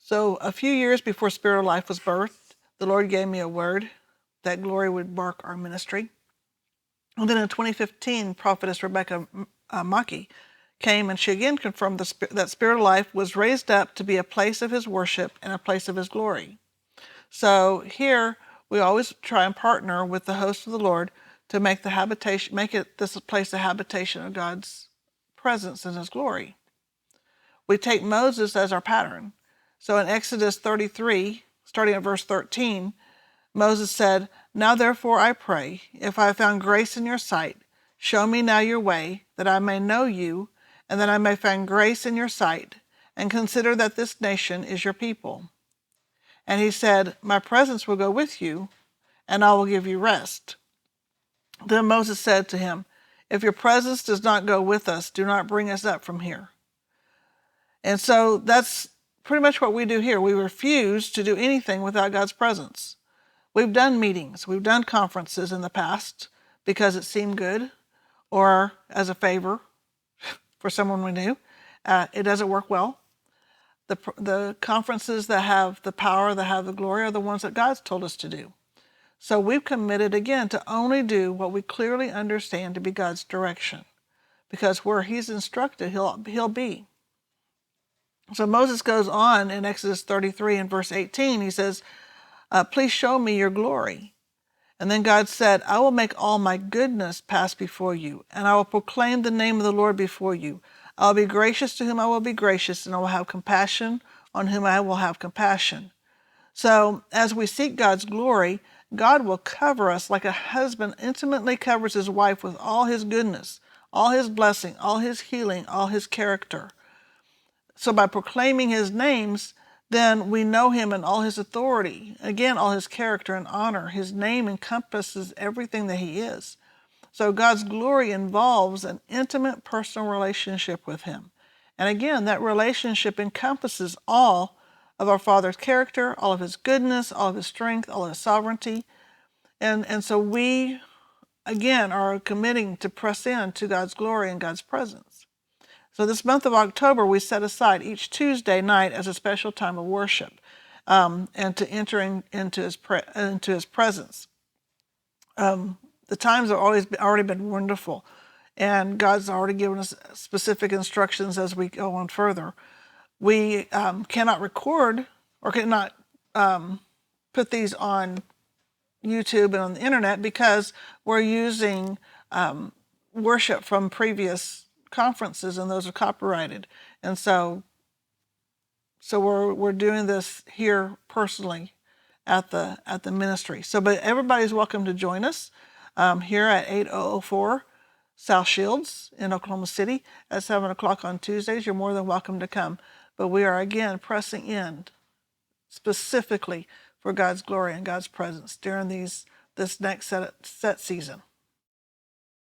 So a few years before Spirit of Life was birthed, the Lord gave me a word that glory would mark our ministry. And then in 2015, Prophetess Rebecca Maki came, and she again confirmed that Spirit of Life was raised up to be a place of his worship and a place of his glory. So here we always try and partner with the host of the Lord to make this place a habitation of God's presence and his glory. We take Moses as our pattern. So in Exodus 33, starting at verse 13, Moses said, "Now therefore I pray, if I have found grace in your sight, show me now your way, that I may know you, and that I may find grace in your sight, and consider that this nation is your people." And he said, "My presence will go with you, and I will give you rest." Then Moses said to him, "If your presence does not go with us, do not bring us up from here." And so that's pretty much what we do here. We refuse to do anything without God's presence. We've done meetings, we've done conferences in the past because it seemed good or as a favor for someone we knew. It doesn't work well. The conferences that have the power, that have the glory, are the ones that God's told us to do. So we've committed again to only do what we clearly understand to be God's direction, because where he's instructed, he'll be. So Moses goes on in Exodus 33 and verse 18. He says, "Please show me your glory." And then God said, "I will make all my goodness pass before you, and I will proclaim the name of the Lord before you. I will be gracious to whom I will be gracious, and I will have compassion on whom I will have compassion." So as we seek God's glory, God will cover us like a husband intimately covers his wife with all his goodness, all his blessing, all his healing, all his character. So by proclaiming his names, then we know him in all his authority, again, all his character and honor. His name encompasses everything that he is. So God's glory involves an intimate personal relationship with him. And again, that relationship encompasses all of our Father's character, all of his goodness, all of his strength, all of his sovereignty. And so we, again, are committing to press in to God's glory and God's presence. So this month of October, we set aside each Tuesday night as a special time of worship, and to enter into his presence. The times have already been wonderful, and God's already given us specific instructions as we go on further. We cannot record or cannot put these on YouTube and on the internet because we're using worship from previous conferences, and those are copyrighted. And so we're doing this here personally at the ministry. So, but everybody's welcome to join us here at 8004 South Shields in Oklahoma City at 7 o'clock on Tuesdays. You're more than welcome to come. But we are again pressing in specifically for God's glory and God's presence during this next set season.